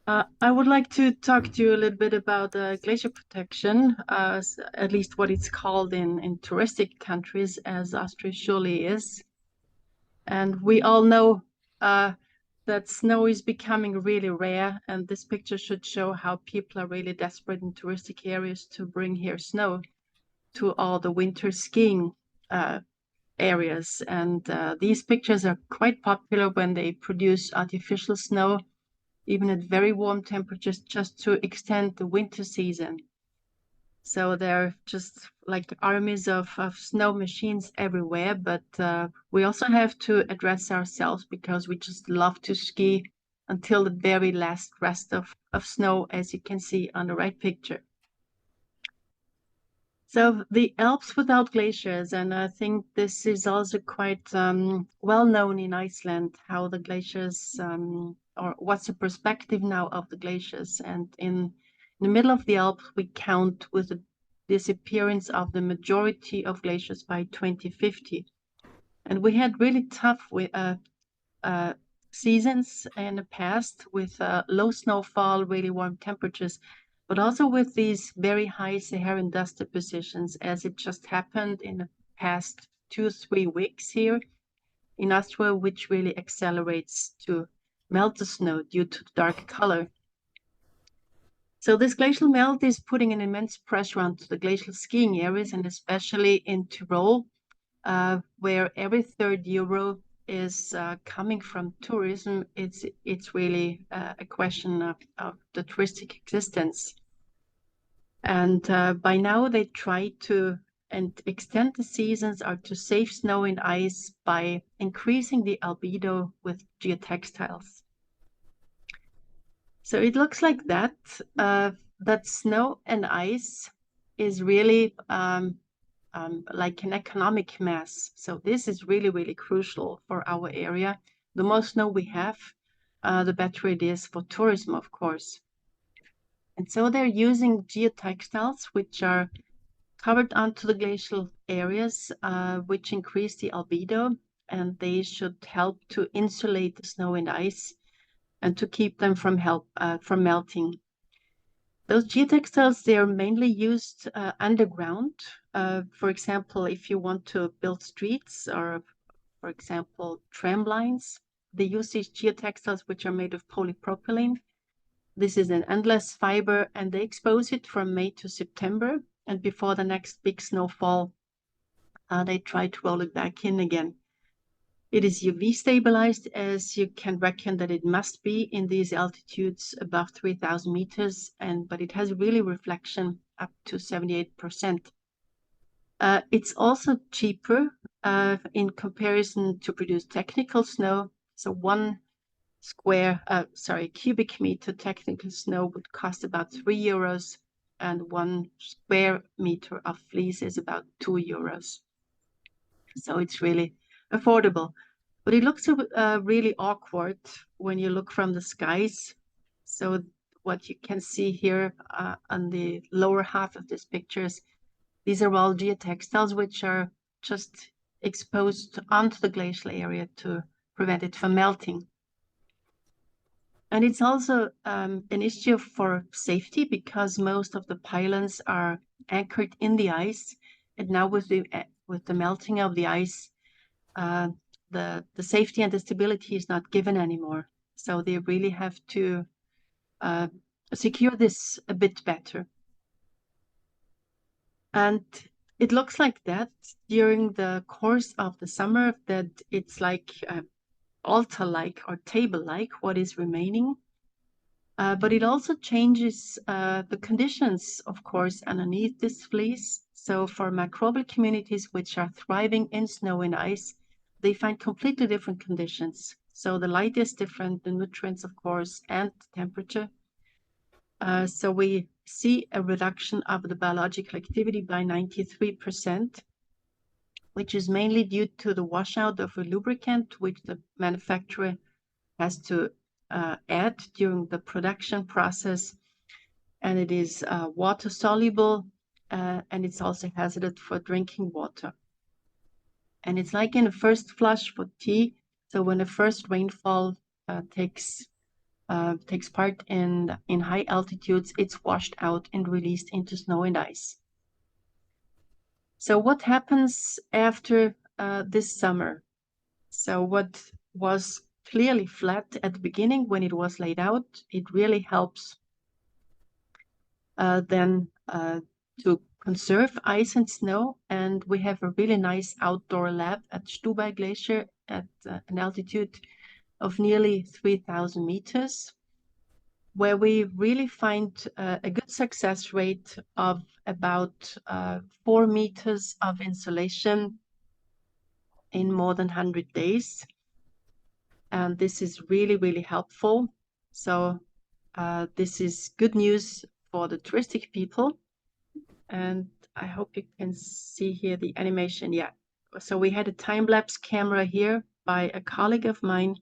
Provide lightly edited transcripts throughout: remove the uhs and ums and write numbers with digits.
I would like to talk to you a little bit about glacier protection, at least what it's called in touristic countries, as Austria surely is. And we all know that snow is becoming really rare, and this picture should show how people are really desperate in touristic areas to bring here snow to all the winter skiing areas. And these pictures are quite popular when they produce artificial snow, even at very warm temperatures, just to extend the winter season. So there are just like armies of snow machines everywhere, but we also have to address ourselves because we just love to ski until the very last rest of snow, as you can see on the right picture. So the Alps without glaciers, and I think this is also quite well known in Iceland, how the glaciers, or what's the perspective now of the glaciers. And in the middle of the Alps, we count with the disappearance of the majority of glaciers by 2050. And we had really tough seasons in the past with low snowfall, really warm temperatures, but also with these very high Saharan dust depositions, as it just happened in the past 2-3 weeks here in Austria, which really accelerates to melt the snow due to the dark color. So this glacial melt is putting an immense pressure onto the glacial skiing areas, and especially in Tyrol, where every third euro is coming from tourism. It's really a question of the touristic existence. And by now they try to extend the seasons or to save snow and ice by increasing the albedo with geotextiles. So it looks like that, that snow and ice is really like an economic mass. So this is really, really crucial for our area. The more snow we have, the better it is for tourism, of course. And so they're using geotextiles, which are covered onto the glacial areas, which increase the albedo, and they should help to insulate the snow and ice and to keep them from melting. Those geotextiles, they are mainly used underground. For example, if you want to build streets or, for example, tram lines, they use these geotextiles, which are made of polypropylene. This is an endless fiber, and they expose it from May to September. And before the next big snowfall, they try to roll it back in again. It is UV stabilized, as you can reckon that it must be in these altitudes above 3,000 meters, but it has really reflection up to 78%. It's also cheaper in comparison to produce technical snow. So one cubic meter technical snow would cost about 3 euros, and 1 square meter of fleece is about 2 euros. So it's really affordable. But it looks really awkward when you look from the skies. So what you can see here on the lower half of this pictures, these are all geotextiles, which are just exposed onto the glacial area to prevent it from melting. And it's also an issue for safety because most of the pylons are anchored in the ice. And now with the melting of the ice, the safety and the stability is not given anymore. So they really have to secure this a bit better. And it looks like that during the course of the summer, that it's like altar-like or table-like what is remaining. But it also changes the conditions, of course, underneath this fleece. So for microbial communities which are thriving in snow and ice, they find completely different conditions. So the light is different, the nutrients, of course, and the temperature. So we see a reduction of the biological activity by 93%, which is mainly due to the washout of a lubricant, which the manufacturer has to add during the production process. And it is water soluble, and it's also hazardous for drinking water. And it's like in a first flush for tea. So when the first rainfall takes part in high altitudes, it's washed out and released into snow and ice. So what happens after this summer? So what was clearly flat at the beginning when it was laid out, it really helps then to conserve ice and snow. And we have a really nice outdoor lab at Stubai Glacier at an altitude of nearly 3,000 meters, where we really find a good success rate of about 4 meters of insolation in more than 100 days. And this is really, really helpful. So this is good news for the touristic people. And I hope you can see here the animation. Yeah. So we had a time-lapse camera here by a colleague of mine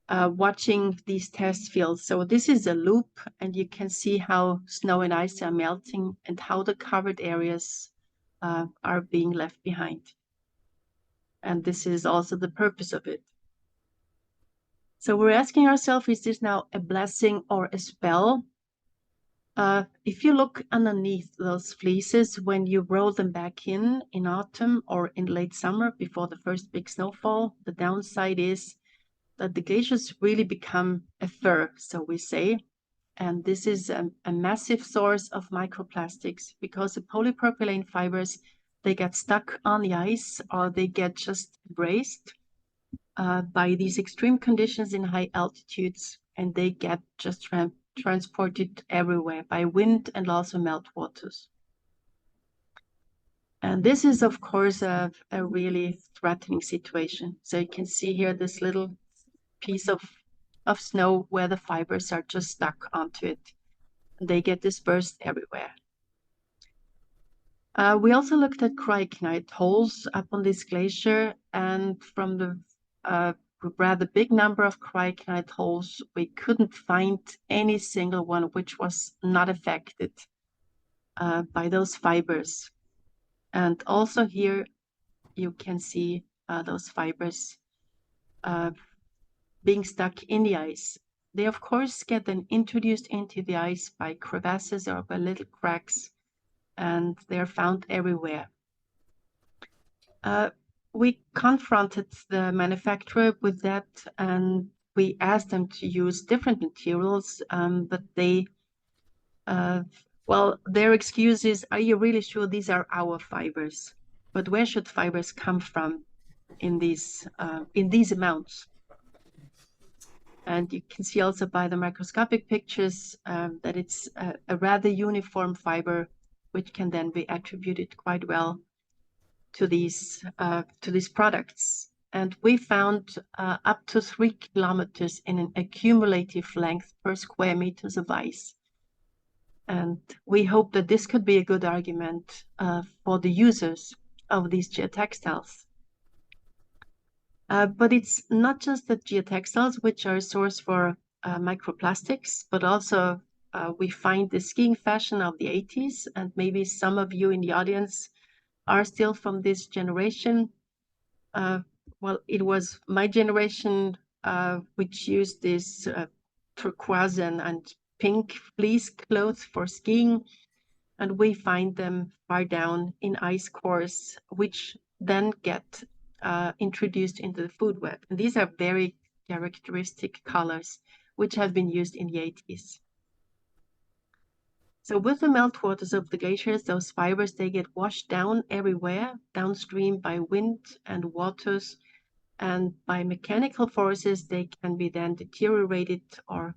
watching these test fields. So this is a loop, and you can see how snow and ice are melting and how the covered areas are being left behind. And this is also the purpose of it. So we're asking ourselves, is this now a blessing or a spell? If you look underneath those fleeces, when you roll them back in autumn or in late summer before the first big snowfall, the downside is that the glaciers really become a fur, so we say. And this is a massive source of microplastics because the polypropylene fibers, they get stuck on the ice or they get just embraced by these extreme conditions in high altitudes, and they get just transported everywhere by wind and also meltwaters. And this is, of course, a really threatening situation. So you can see here this little piece of snow where the fibers are just stuck onto it. And they get dispersed everywhere. We also looked at cryogenic holes up on this glacier, and from the rather big number of cryogenic holes, we couldn't find any single one which was not affected by those fibers. And also here you can see those fibers being stuck in the ice. They, of course, get then introduced into the ice by crevasses or by little cracks, and they're found everywhere. We confronted the manufacturer with that, and we asked them to use different materials, but they, well, their excuse is, are you really sure these are our fibers? But where should fibers come from in these amounts? And you can see also by the microscopic pictures that it's a rather uniform fiber, which can then be attributed quite well to these products. And we found up to 3 kilometers in an accumulative length per square meters of ice. And we hope that this could be a good argument for the users of these geotextiles. But it's not just the geotextiles which are a source for microplastics, but also we find the skiing fashion of the 80s, and maybe some of you in the audience are still from this generation. Well, it was my generation which used this turquoise and pink fleece clothes for skiing, and we find them far down in ice cores, which then get introduced into the food web. And these are very characteristic colors which have been used in the 80s. So with the meltwaters of the glaciers, those fibers, they get washed down everywhere, downstream by wind and waters, and by mechanical forces, they can be then deteriorated or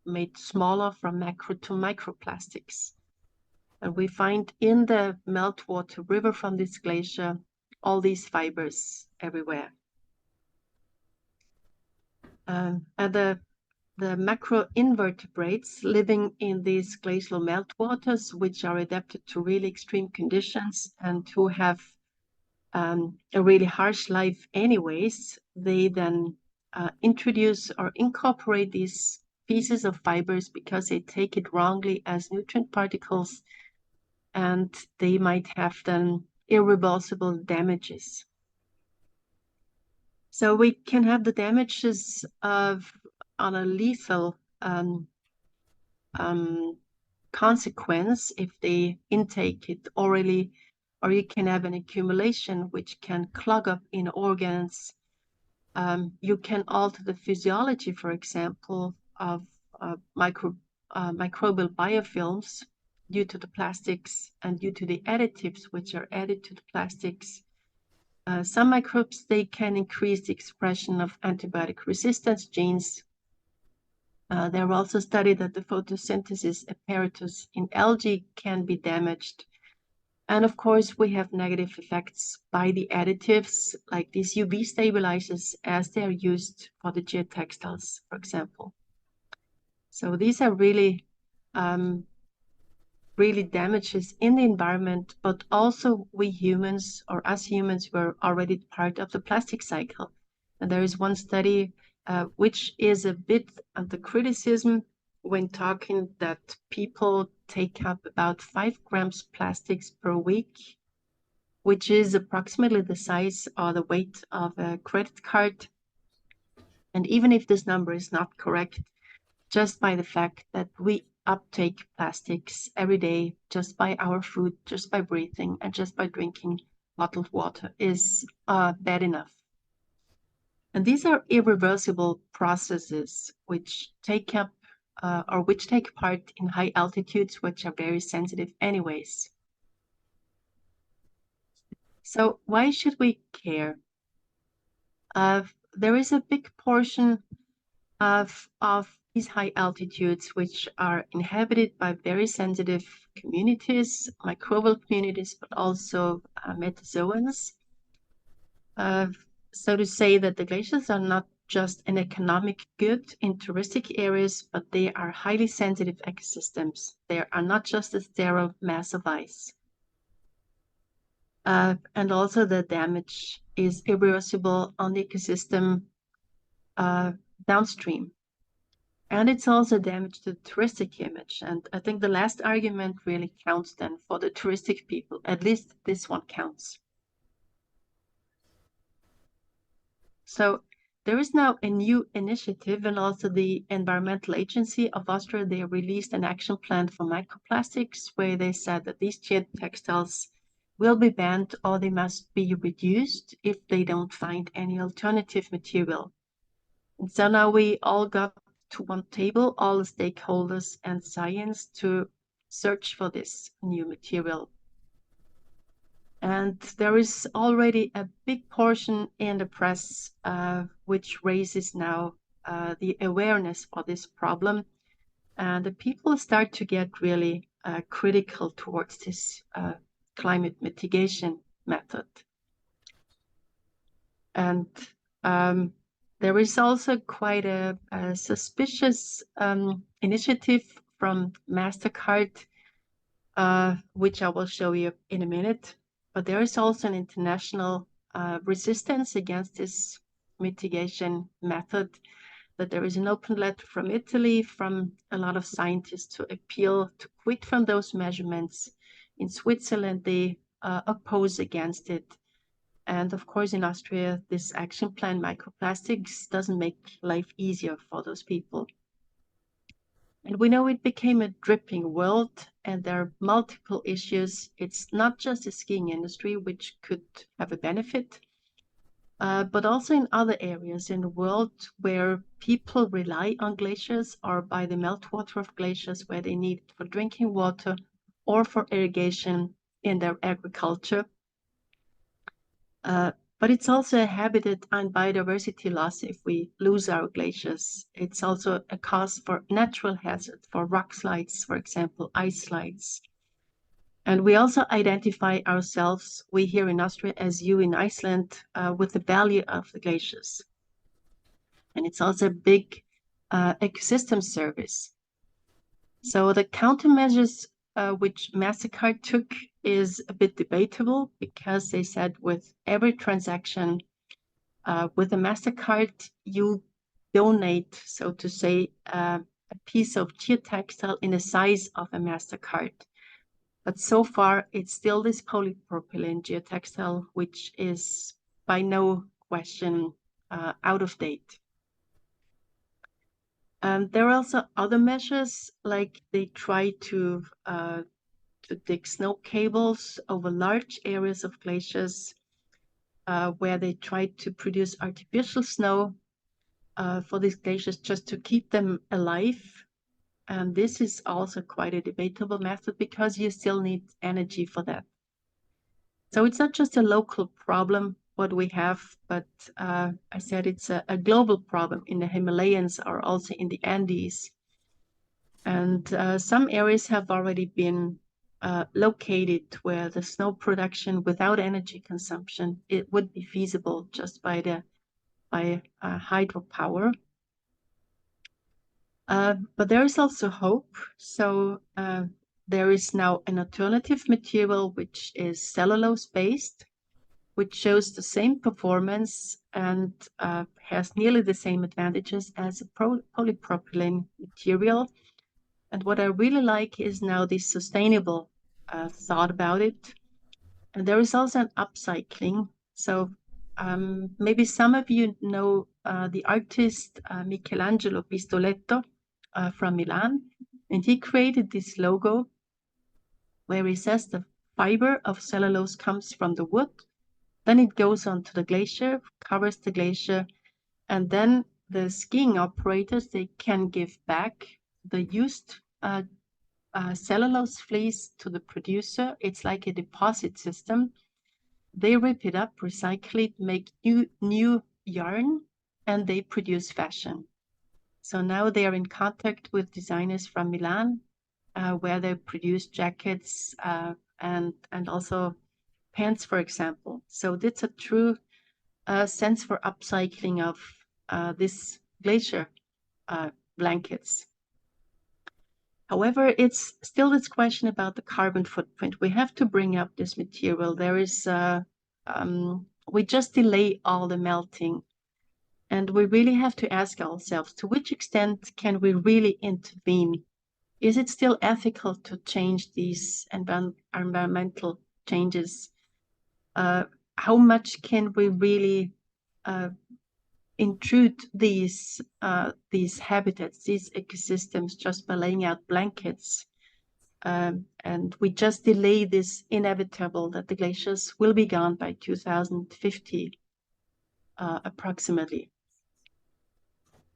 made smaller from macro to microplastics. And we find in the meltwater river from this glacier all these fibers everywhere. And the macroinvertebrates living in these glacial meltwaters, which are adapted to really extreme conditions and who have a really harsh life anyways, they then introduce or incorporate these pieces of fibers because they take it wrongly as nutrient particles, and they might have then irreversible damages. So we can have the damages of on a lethal consequence if they intake it orally, or you can have an accumulation which can clog up in organs. You can alter the physiology, for example, of microbial biofilms due to the plastics and due to the additives which are added to the plastics. Some microbes, they can increase the expression of antibiotic resistance genes. There were also studied that the photosynthesis apparatus in algae can be damaged. And of course, we have negative effects by the additives, like these UV stabilizers, as they are used for the geotextiles, for example. So these are really damages in the environment, but also we humans, or us humans, were already part of the plastic cycle. And there is one study which is a bit under criticism when talking that people take up about 5 grams plastics per week, which is approximately the size or the weight of a credit card. And even if this number is not correct, just by the fact that we uptake plastics every day, just by our food, just by breathing, and just by drinking bottled water is bad enough. And these are irreversible processes which take up or which take part in high altitudes, which are very sensitive anyways. So why should we care? There is a big portion of these high altitudes, which are inhabited by very sensitive communities, microbial communities, but also metazoans. So to say that the glaciers are not just an economic good in touristic areas, but they are highly sensitive ecosystems. They are not just a sterile mass of ice. And also the damage is irreversible on the ecosystem downstream. And it's also damage to the touristic image. And I think the last argument really counts then for the touristic people. At least this one counts. So there is now a new initiative, and also the Environmental Agency of Austria, they released an action plan for microplastics where they said that these textiles will be banned or they must be reduced if they don't find any alternative material. And so now we all got to one table, all the stakeholders and science, to search for this new material. And there is already a big portion in the press which raises now the awareness for this problem. And the people start to get really critical towards this climate mitigation method. And there is also quite a suspicious initiative from MasterCard, which I will show you in a minute. But there is also an international resistance against this mitigation method, that there is an open letter from Italy from a lot of scientists to appeal to quit from those measurements. In Switzerland, they oppose against it. And of course, in Austria, this action plan, microplastics, doesn't make life easier for those people. And we know it became a dripping world, and there are multiple issues. It's not just the skiing industry, which could have a benefit, but also in other areas in the world where people rely on glaciers or by the meltwater of glaciers, where they need it for drinking water or for irrigation in their agriculture. But it's also a habitat and biodiversity loss if we lose our glaciers. It's also a cause for natural hazard, for rock slides, for example, ice slides. And we also identify ourselves, we here in Austria, as you in Iceland, with the value of the glaciers. And it's also a big ecosystem service. So the countermeasures which MasterCard took is a bit debatable, because they said with every transaction with a MasterCard, you donate, so to say, a piece of geotextile in the size of a MasterCard. But so far, it's still this polypropylene geotextile, which is by no question out of date. There are also other measures, like they try to dig snow cables over large areas of glaciers, where they try to produce artificial snow for these glaciers just to keep them alive. And this is also quite a debatable method because you still need energy for that. So it's not just a local problem, what we have, but I said it's a global problem in the Himalayas or also in the Andes. And some areas have already been located where the snow production without energy consumption, it would be feasible just by hydropower. But there is also hope. So there is now an alternative material which is cellulose-based, which shows the same performance and has nearly the same advantages as a polypropylene material. And what I really like is now this sustainable thought about it. And there is also an upcycling. So maybe some of you know the artist Michelangelo Pistoletto from Milan. And he created this logo where he says the fiber of cellulose comes from the wood. Then it goes onto the glacier, covers the glacier, and then the skiing operators, they can give back the used cellulose fleece to the producer. It's like a deposit system. They rip it up, recycle it, make new yarn, and they produce fashion. So now they are in contact with designers from Milan, where they produce jackets and also pants, for example. So that's a true sense for upcycling of this glacier blankets. However, it's still this question about the carbon footprint. We have to bring up this material. There is, we just delay all the melting. And we really have to ask ourselves, to which extent can we really intervene? Is it still ethical to change these environmental changes? How much can we really intrude these habitats, these ecosystems, just by laying out blankets? And we just delay this inevitable that the glaciers will be gone by 2050, approximately.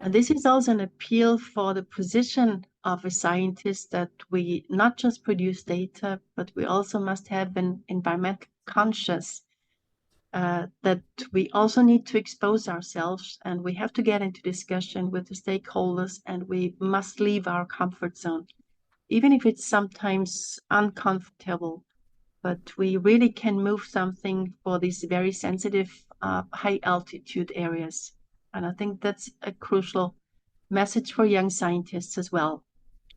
And this is also an appeal for the position of a scientist, that we not just produce data, but we also must have an environmental conscious, that we also need to expose ourselves, and we have to get into discussion with the stakeholders, and we must leave our comfort zone, even if it's sometimes uncomfortable. But we really can move something for these very sensitive high altitude areas. And I think that's a crucial message for young scientists as well.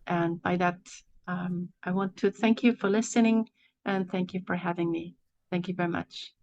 And by that, I want to thank you for listening, and thank you for having me. Thank you very much.